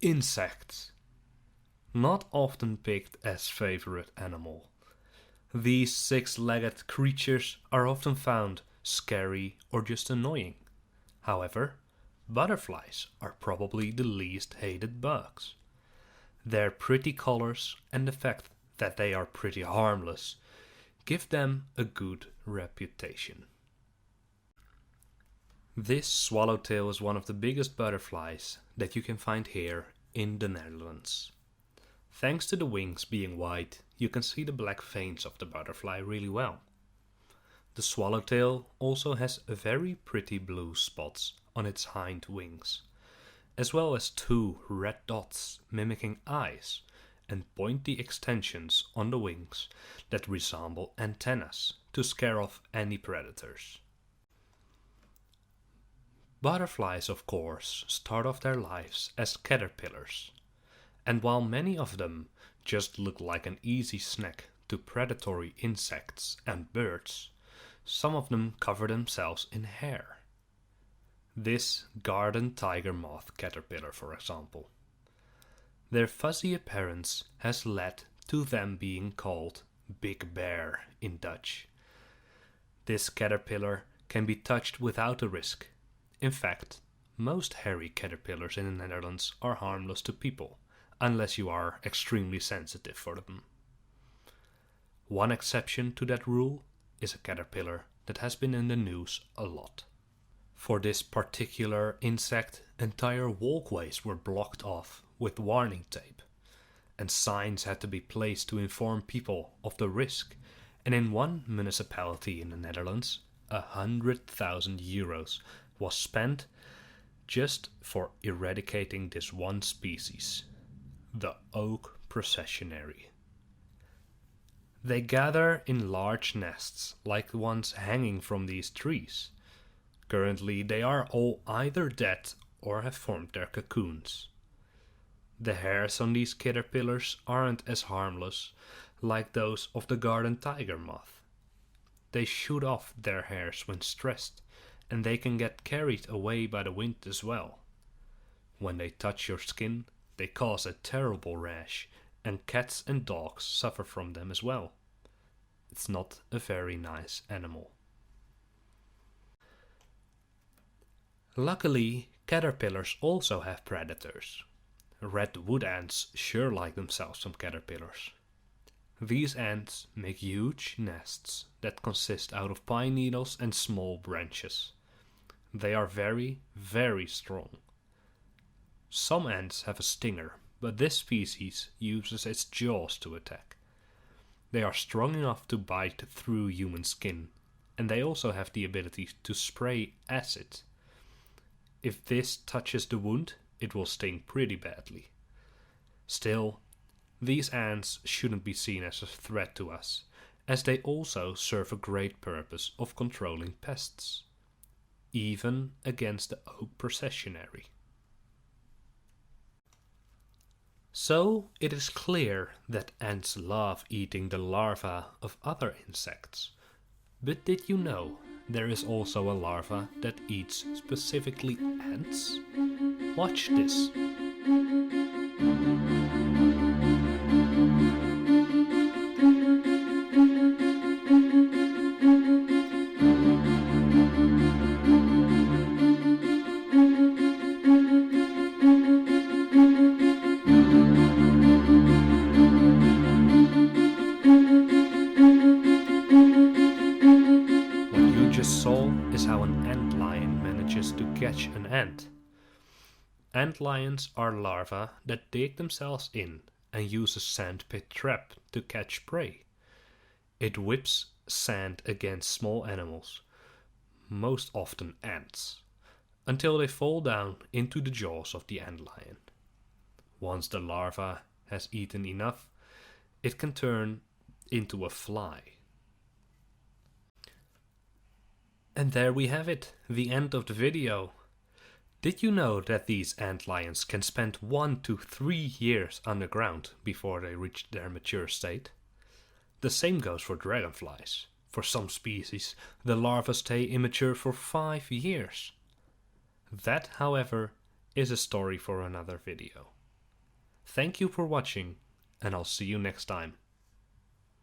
Insects. Not often picked as favorite animal. These six-legged creatures are often found scary or just annoying. However, butterflies are probably the least hated bugs. Their pretty colors and the fact that they are pretty harmless give them a good reputation. This swallowtail is one of the biggest butterflies that you can find here in the Netherlands. Thanks to the wings being white, you can see the black veins of the butterfly really well. The swallowtail also has very pretty blue spots on its hind wings, as well as two red dots mimicking eyes and pointy extensions on the wings that resemble antennas to scare off any predators. Butterflies, of course, start off their lives as caterpillars, and while many of them just look like an easy snack to predatory insects and birds, some of them cover themselves in hair. This garden tiger moth caterpillar, for example. Their fuzzy appearance has led to them being called Big Bear in Dutch. This caterpillar can be touched without a risk. In fact, most hairy caterpillars in the Netherlands are harmless to people, unless you are extremely sensitive for them. One exception to that rule is a caterpillar that has been in the news a lot. For this particular insect, entire walkways were blocked off with warning tape, and signs had to be placed to inform people of the risk, and in one municipality in the Netherlands, 100,000 euros was spent just for eradicating this one species, the oak processionary. They gather in large nests like the ones hanging from these trees. Currently they are all either dead or have formed their cocoons. The hairs on these caterpillars aren't as harmless like those of the garden tiger moth. They shoot off their hairs when stressed, and they can get carried away by the wind as well. When they touch your skin, they cause a terrible rash, and cats and dogs suffer from them as well. It's not a very nice animal. Luckily, caterpillars also have predators. Red wood ants sure like themselves some caterpillars. These ants make huge nests that consist out of pine needles and small branches. They are very, very strong. Some ants have a stinger, but this species uses its jaws to attack. They are strong enough to bite through human skin, and they also have the ability to spray acid. If this touches the wound, it will sting pretty badly. Still, these ants shouldn't be seen as a threat to us, as they also serve a great purpose of controlling pests, even against the oak processionary. So it is clear that ants love eating the larvae of other insects. But did you know there is also a larva that eats specifically ants? Watch this. What you just saw is how an ant lion manages to catch an ant. Ant lions are larvae that dig themselves in and use a sandpit trap to catch prey. It whips sand against small animals, most often ants, until they fall down into the jaws of the ant lion. Once the larva has eaten enough, it can turn into a fly. And there we have it, the end of the video. Did you know that these ant lions can spend 1 to 3 years underground before they reach their mature state? The same goes for dragonflies. For some species, the larvae stay immature for 5 years. That, however, is a story for another video. Thank you for watching, and I'll see you next time.